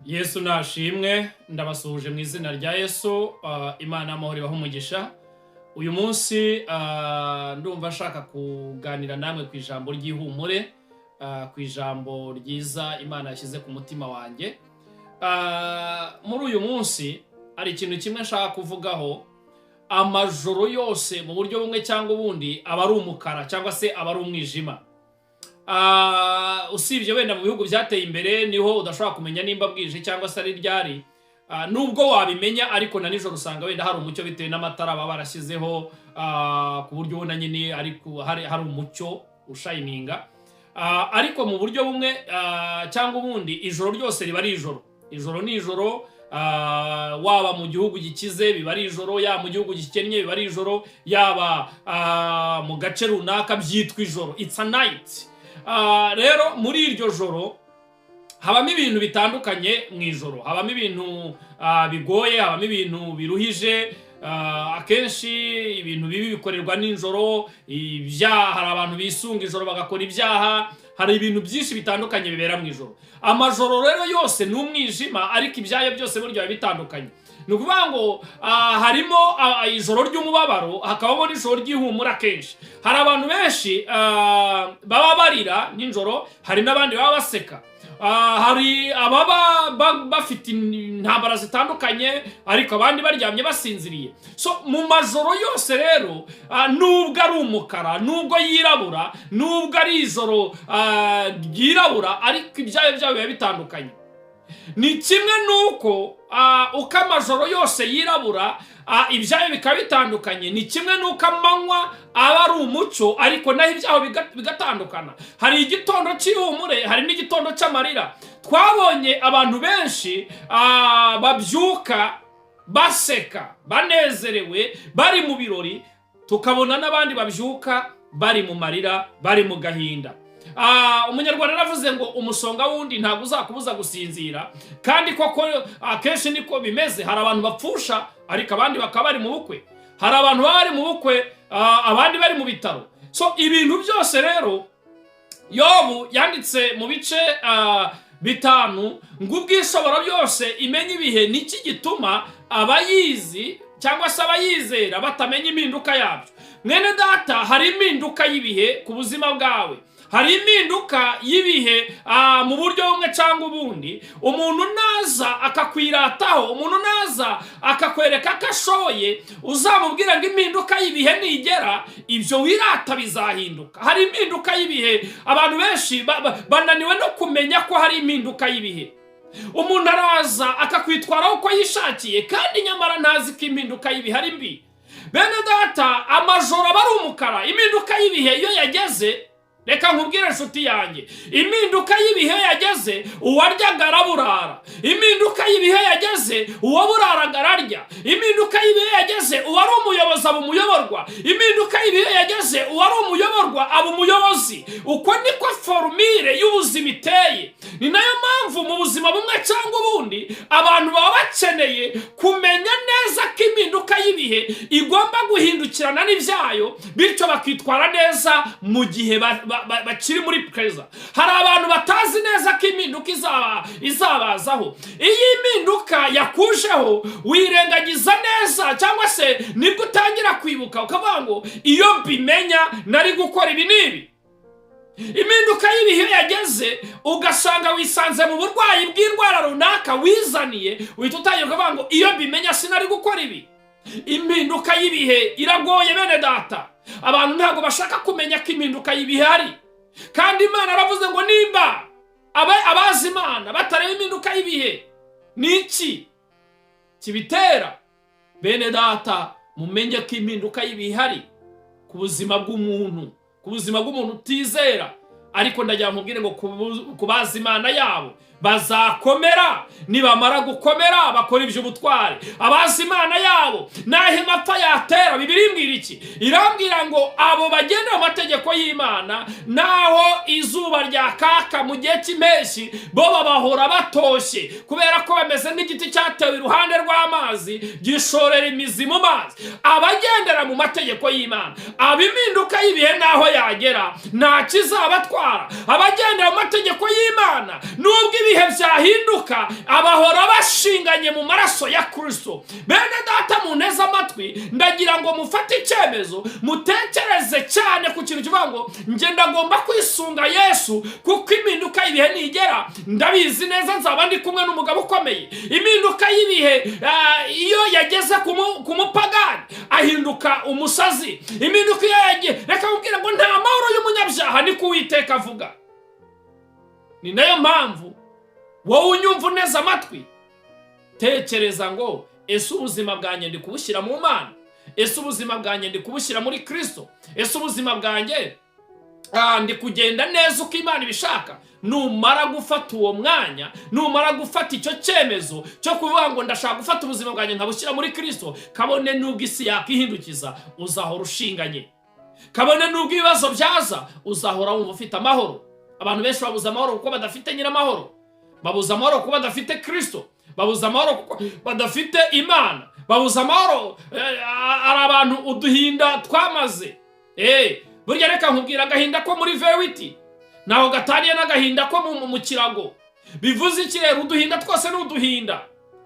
Yesu nashimwe ndabasuhuje mu izina rya Yesu. Imana amahoro ibahe umugisha. Uyu munsi ndumva nshaka kuganira namwe ku ijambo ry'ihumure, ku ijambo ryiza Imana yashyize ku mutima wanjye. Muri uyu munsi hari ikintu kimwe nshaka kuvugaho. Amajoro yose mu buryo bumwe cyangwa ubundi aba ari umukara cyangwa se aba ari umwijima. Usibye wenda mu bihugu byateye imbere niho udashobora kumenya nimba bwije cyangwa se ari ryari, nubwo wabimenya ariko na nijoro usanga wenda hari umucyo bitewe n'amatara baba barashyizeho, ku buryo ubona nyine ariko hari umucyo ushayininga. Ariko mu buryo bumwe cyangwa ubundi ijoro ryose riba ari ijoro. Ijoro ni ijoro, waba mu gihugu gikize biba ari ijoro, yaba mu gihugu gikennye biba ari ijoro, yaba mu gace runaka byitwa ijoro. It's a night. Rero muri iryo joro habamo ibintu bitandukanye mu ijoro. Habamo ibintu bigoye, habamo ibintu biruhije. Akenshi ibintu bibi bikorerwa n'ijoro, ibyaha, hari abantu bisunga ijoro bagakora ibyaha. Hari ibintu byinshi bitandukanye bibera mu ijoro. Amajoro rero yose ni umwijima, ariko ibyayo byose buryo biba bitandukanye. Ni ukuvuga ngo harimo ijoro ry'umubabaro, hakabamo n'ijoro ry'ihumura. Akenshi hari abantu benshi baba barira nijoro, hari n'abandi baba baseka. Hari ababa bafite intambara zitandukanye, ariko abandi baryamye basinziriye. So mu majoro yose rero, nubwo ari umukara, nubwo yirabura, nubwo ari ijoro ryirabura, ariko ibyayo biba bitandukanye. Ni kimwe nuko uko amajoro yose yirabura, ibyayo bikaba bitandukanye. Ni kimwe nuko amanywa aba ari umucyo, ariko naho ibyaho bigatandukana. Hari igitondo cy'ihumure, hari n'igitondo cy'amarira. Twabonye abantu benshi babyuka baseka, banezerewe, bari mu birori, tukabona n'abandi babyuka bari mu marira, bari mu gahinda. Umunyarwanda yaravuze ngo umusonga wundi ntabwo uzakubuza gusinzira, kandi koko akenshi niko bimeze. Hari abantu bapfusha, ariko abandi bakaba bari mu bukwe. Hari abantu baba bari mu bukwe, abandi bari mu bitaro. So ibintu byose rero Yobu yanditse mu bice 5 ngo ubwishobora byose imenya ibihe. Niki gituma abayizi cyangwa se abayizera batamenya impinduka yabyo? Mwene data, hari impinduka y'ibihe ku buzima bwawe. Hari impinduka y'ibihe mu buryo bumwe cyangwa ubundi. Umuntu naza akakwirataho, umuntu naza akakwereka ko ashoboye, uzamubwira ngo impinduka y'ibihe nigera, ibyo wirata bizahinduka. Hari impinduka y'ibihe. Abantu benshi bananiwe no kumenya ko hari impinduka y'ibihe. Umuntu araza akakwitwaraho uko yishakiye, kandi nyamara ntazi ko impinduka y'ibihe ari mbi. Bene data, amajoro aba ari umukara. Impinduka y'ibihe iyo yageze, reka nkubwire inshuti yanjye, impinduka y'ibihe yageze, uwaryaga araburara. Impinduka y'ibihe yageze, uwaburaraga ararya. Impinduka y'ibihe yageze, uwari umuyobozi aba umuyoborwa. Impinduka y'ibihe yageze, uwari umuyoborwa aba umuyobozi. Uko niko formire y'ubuzima iteye. Ni nayo mpamvu mu buzima bumwe cyangwa ubundi abantu baba bakeneye kumenya neza ko impinduka y'ibihe igomba guhindukirana n'ibyayo, bityo bakitwara neza mu gihe bakiri muri preza. Hari abantu batazi neza ko impinduka izabazaho. Iyi impinduka yakujeho, wirengagiza neza, cyangwa se nibwo utangira kwibuka ukavuga ngo iyo mbimenya nari gukora ibi n'ibi. Impinduka y'ibihe yageze, ugasanga wisanze mu burwayi bw'indwara runaka wizaniye, uhita utangira ukavuga ngo iyo mbimenya sinari gukora ibi. Impinduka y'ibihe iragoye bene data. Abantu ntabwo bashaka kumenya ko impinduka y'ibihe ari. Kandi Imana yaravuze ngo nimba abazi Imana batareba impinduka y'ibihe, niki kibitera? Bene data, mumenye ko impinduka y'ibihe ari ku buzima bw'umuntu, ku buzima bw'umuntu utizera. Ariko ndagira mubwire ngo kubaza Imana yabo bazakomera. Nibamara gukomera bakora iby'ubutware. Abazi Imana yabo nahe mapfa yatera. Bibiliya imbwira iki? Irambwira ngo abo bagendera amategeko y'Imana, naho izuba ryakaka mu gihe cy'impeshyi, bo babahora batoshye, kubera ko bameze nk'igiti cyatewe iruhande rw'amazi gishorera imizi mu mazi. Abagendera mu mategeko y'Imana, abimpinduka y'ibihe naho yagera nta kizabatwara. Abagendera mu mategeko y'Imana, nubwo ibihe byahinduka abahora bashinganye mu maraso ya Kristo. Bene data muneza amatwi, ndagira ngo mufate icyemezo, mutekereze cyane ku kintu kivuga ngo nge ndagomba kwisunga Yesu, kuko impinduka y'ibihe nigera ndabizi neza nzaba ndi kumwe n'umugabo ukomeye. Impinduka y'ibihe iyo yageze ku mupagani ahinduka umusazi. Impinduka iyo yagiye, reka mubwira ngo nta mahoro y'umunyabyaha, ni ko Uwiteka avuga. Ni nayo mpamvu wowe unyumva neza amatwi, tekereza ngo ese ubuzima bwanjye ndi kubushyira mu Mana? Ese ubuzima bwanjye ndi kubushyira muri Kristo? Ese ubuzima bwanjye ndi kugenda neza uko Imana ibishaka? Numara gufata uwo mwanya, numara gufata icyo cyemezo cyo kuvuga ngo ndashaka gufata ubuzima bwanjye nkabushyira muri Kristo, kabone nubwo isi yakihindukiza uzahora ushinganye. Kabone nubwo ibibazo byaza uzahora wumva ufite amahoro. Abantu benshi babuza amahoro kuko badafite nyiramahoro, babuza amahoro kuko badafite Kristo, babuza amahoro kuko badafite Imana, babuza amahoro ari abantu uduhinda twamaze. Burya reka nkubwira agahinda ko muri vewiti naho gataniye n'agahinda ko mu kirago. Bivuze iki rero? Uduhinda twose ni uduhinda,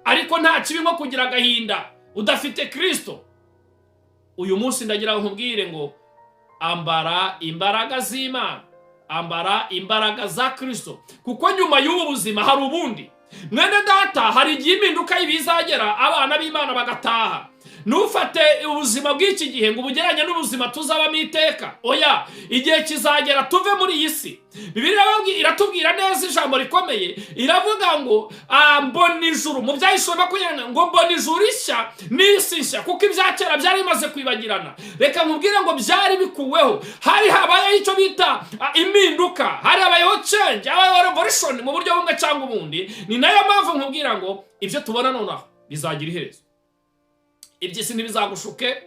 ariko nta kibi nko kugira agahinda udafite Kristo. Uyu munsi ndagira nkubwire ngo ambara imbaraga z'Imana, ambara imbaraga za Kristo, kuko nyuma y'ubu buzima hari ubundi. Mwene data, hari igihe impinduka y'ibizagera abana b'Imana bagataha. Nufate ubuzima bw'iki gihe ngo ubugeranye n'ubuzima tuzabamo iteka. Oya, igihe kizagera tuve muri iyi si. Bibiliya iratubwira neza ijambo rikomeye, iravuga ngo mbona ijuru, mu byahishura kugenda ngo mbona ijuru rishya n'isi nshya, kuko ibya kera byari bimaze kwibagirana. Reka nkubwire ngo byari bikuweho. Hari habayeho icyo bita impinduka, hari habayeho change, habayeho revolution mu buryo bumwe cyangwa ubundi. Ni nayo mpamvu nkubwira ngo ibyo tubona nonaha bizagira iherezo. Iby'isi ntibizagushuke,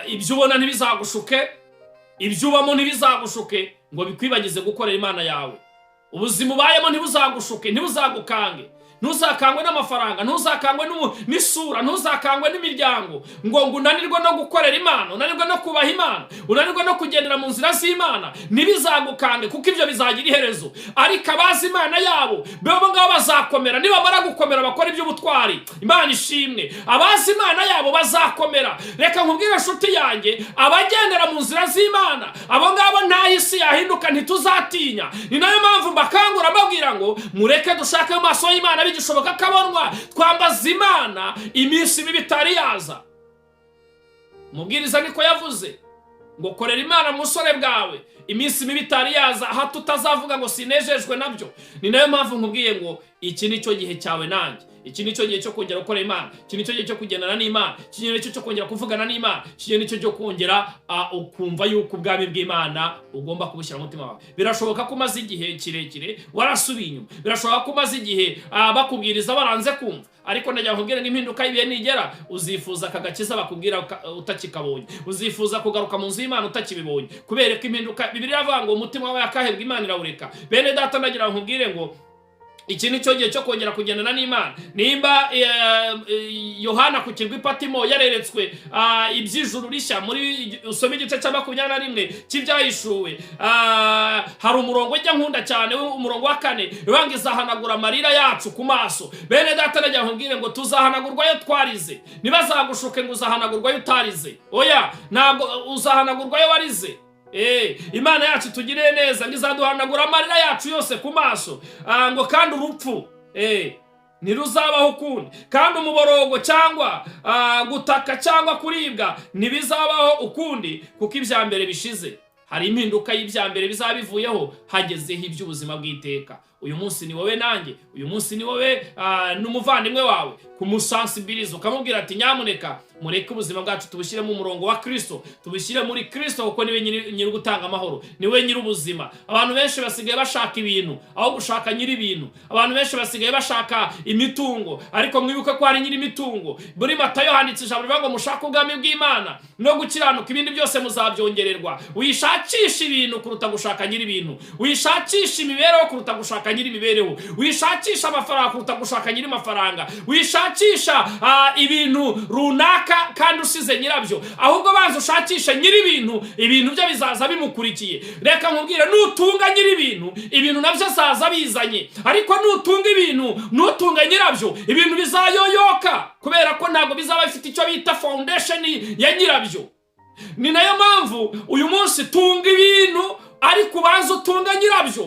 ibyo ubona ntibizagushuke, ibyo ubamo ntibizagushuke ngo bikwibagize gukorera Imana yawe. Ubuzima ubayemo ntibuzagushuke, ntibuzagukange. Ntuzakangwe n'amafaranga, ntuzakangwe n'isura, ntuzakangwe n'imiryango, ngo unanirwe no gukorera Imana, unanirwe no kubaha Imana, unanirwe no kugendera mu nzira z'Imana. Ntibizagukange, kuko ibyo bizagira iherezo. Ariko abazi Imana yabo bo ngabo bazakomera. Nibamara gukomera bakora iby'ubutwari, Imana ishimwe. Abazi Imana yabo bazakomera. Reka nkubwire nshuti yanjye, abagendera mu nzira z'Imana, abo ngabo nta isi yahinduka ntituzatinya. Ni nayo mpamvu mbakangura mbabwira ngo mureke dushake mu maso y'Imana bigishoboka kabonwa, twambaza Imana iminsi mibi itari yaza. Umubwiriza niko yavuze ngo korera Imana mu busore bwawe iminsi mibi itari yaza, hato utazavuga ngo sinejejwe nabyo. Ni nayo mpamvu nkubwiye ngo iki ni cyo gihe cyawe nanjye. Iki ni cyo gihe cyo kongera gukorera Imana, iki ni cyo gihe cyo kugendana n'Imana, iki ni cyo kongera kuvugana n'Imana, iki ni cyo kongera ukumva yuko ubwami bw'Imana ugomba kubushyira mu mutima wawe. Birashoboka ko umaze igihe kirekire warasubiye inyuma, birashoboka ko umaze igihe bakubwiriza baranze kumva, ariko najya nkubwira ngo impinduka y'ibihe nigera uzifuza akagakiza bakubwira utakikabonye, uzifuza kugaruka mu nzu y'Imana utakibibonye, kubera ko impinduka Bibiliya iravuga ngo umutima wawe yakahebwa Imana irawureka. Bene data, ndagira nkubwire ngo iki ni cyo gihe cyo kongera kugendana n'Imana. Nimba Yohana ku kirwa Patimo yareretswe iby'ijuru rishya, muri usome igice cya 21 cy'ibyahishuwe, hari umurongo ujya nkunda cyane, umurongo wa 4, ibanga izahanagura amarira yacu ku maso. Bene data, najya nkubwire ngo tuzahanagurwayo twarize. Ntibazagushuke ngo uzahanagurwayo utarize. Oya, ntabwo uzahanagurwayo warize. Imana yacu tugirire neza, ngizaduhanagura amarira yacu yose ku maso. Ngo kandi urupfu ntiruzabaho ukundi, kandi umuborogo cyangwa gutaka cyangwa kuribwa ntibizabaho ukundi, kuko ibya mbere bishize. Hari impinduka y'ibya mbere bizaba bivuyeho, hagezeho iby'ubuzima bw'iteka. Uyu munsi ni wowe nanjye, uyu munsi ni wowe n'umuvandimwe wawe kumusensibiliza, ukamubwira ati nyamuneka mureke ubuzima bwacu tubushyire mu murongo wa Kristo, tubushyire muri Kristo, kuko niwe nyiri gutanga amahoro, niwe nyiri ubuzima. Abantu benshi basigaye bashaka ibintu aho gushaka nyiri ibintu. Abantu benshi basigaye bashaka imitungo, ariko mwibuke ko hari nyiri imitungo. Muri Matayo handitse ijambo rivuga ngo mushake ubwami bw'Imana no gukiranuka, ibindi byose muzabyongererwa. Wishakisha ibintu kuruta gushaka nyiri ibintu, wishakisha imibereho kuruta gushaka nyiri imibereho, wishakisha amafaranga kuruta gushaka nyiri amafaranga, wishakisha ibintu runaka kandi usize nyirabyo, ahubwo banza ushakisha nyiri ibintu byo bizaza bimukurikiye. Reka nkubwire, nutunga nyiri ibintu nabyo azaza bizanye, ariko nutunga ibintu nutunga nyirabyo, ibintu bizayoyoka kubera ko ntabwo bizaba bifite icyo bita foundation ya nyirabyo. Ni nayo mpamvu uyu munsi tunga ibintu, ariko banza utunga nyirabyo,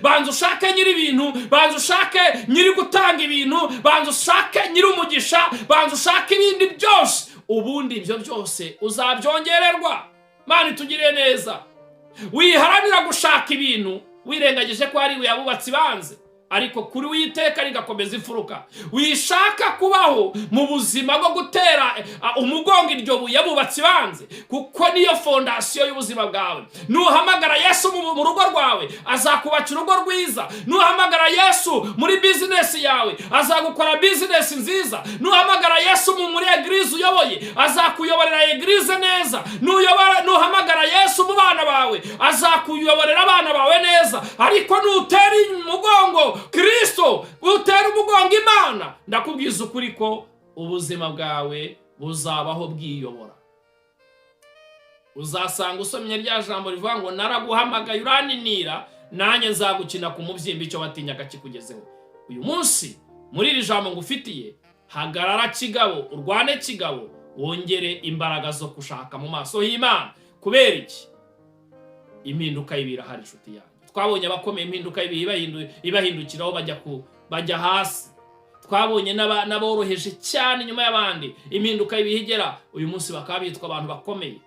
banza ushake nyiri ibintu, banza ushake nyiri gutanga ibintu, banza ushake nyiri umugisha, banza ushake ibindi byose, ubundi ibyo byose uzabyongererwa. Mana itugirire neza. Wiharanira gushaka ibintu wirengagije ko ari we yabubatsi banze, ariko kuri Uwiteka rigakomeza imfuruka. Wishaka kubaho mu buzima bwo gutera umugongo iryo buye yabubatsi banze, kuko niyo fondasiyo y'ubuzima bwawe. Nuhamagara Yesu mu rugo rwawe, azakubakira urugo rwiza. Nuhamagara Yesu muri business yawe, azagukora business nziza. Nuhamagara Yesu muri eglise uyoboye, azakuyoborera eglise neza. Nuhamagara Yesu mu bana bawe, azakuyoborera abana bawe neza. Ariko nutera umugongo Kristo, utera umugongo Imana, ndakubwiza ukuri ko ubuzima bwawe buzabaho bwiyobora. Uzasanga usomye rya jambo rivuga ngo naraguhamagaye uraninira, nanjye nzagukina ku mubyimba icyo watinyaga kikugezeho. Uyu munsi muri iri jambo ngufitiye, hagarara kigabo, urwane kigabo, wongere imbaraga zo gushaka mu maso y'Imana. Kubera iki? Impinduka y'ibira hari inshuti yanjye. Twabonye abakomeye impinduka ibahindukiraho bajya hasi. Twabonye n'aboroheje cyane nyuma y'abandi, impinduka y'ibihigera uyu munsi bakaba bitwa abantu bakomeye.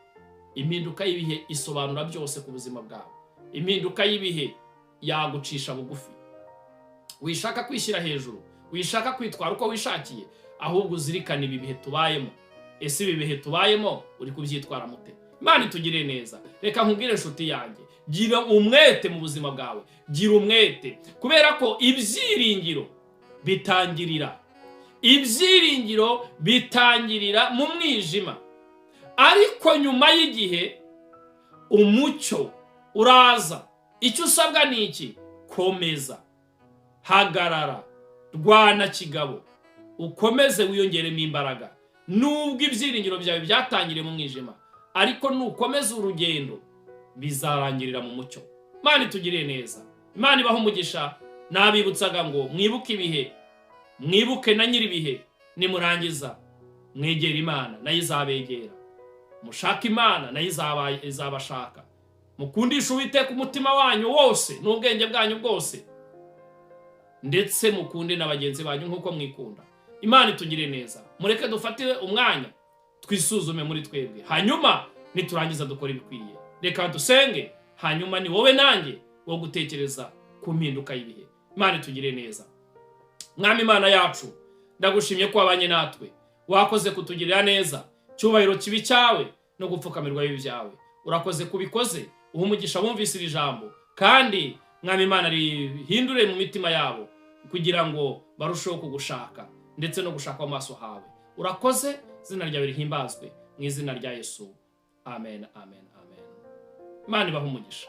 Impinduka y'ibihe isobanura byose ku buzima bwawe. Impinduka y'ibihe yagucisha bugufi. Wishaka kwishyira hejuru, wishaka kwitwara uko wishakiye, ahubwo uzirikana ibi bihe tubayemo. Ese ibi bihe tubayemo uri kubyitwara mute? Imana itugire neza. Reka nkubwire inshuti yanjye, gira umwete mu buzima bwawe, gira umwete, kubera ko ibyiringiro bitangirira mu mwijima, ariko nyuma y'igihe umucyo uraza. Icyo usabwa ni iki? Komeza, hagarara, rwana kigabo, ukomeze wiyongeremo imbaraga. Nubwo ibyiringiro byawe byatangiriye mu mwijima, ariko nukomeza urugendo bizarangirira mu mucyo. Imana itugirire neza. Imana ibaho umugisha. Nabibutsaga ngo mwibuke ibihe, mwibuke na nyiri ibihe. Nimurangiza mwegera Imana, nayo izabegera. Mushaka Imana, nayo izabashaka. Mukundisha Uwiteka umutima wanyu wose n'ubwenge bwanyu bwose, ndetse mukunde na bagenzi banyu nk'uko mwikunda. Imana itugirire neza. Mureke dufatire umwanya twisuzume muri twebwe, hanyuma niturangiza dukora ibikwiye. Reka dusenge, hanyuma ni wowe nanjye wo gutekereza ku mpinduka y'ibihe. Imana itugirire neza. Mwami Imana yacu, ndagushimye ko wabanye natwe, wakoze kutugirira neza. Cyubahiro kibi cyawe no gupfukamirwa ibyawe, urakoze kubikoze. Uha umugisha bumvise iri jambo, kandi Mwami Imana rihindure mu mitima yabo, kugira ngo barusheho kugushaka ndetse no gushaka amaso hawe. Urakoze, izina ryawe rihimbazwe mu izina rya Yesu. Amen, amen, amen. Imana ibahe umugisha.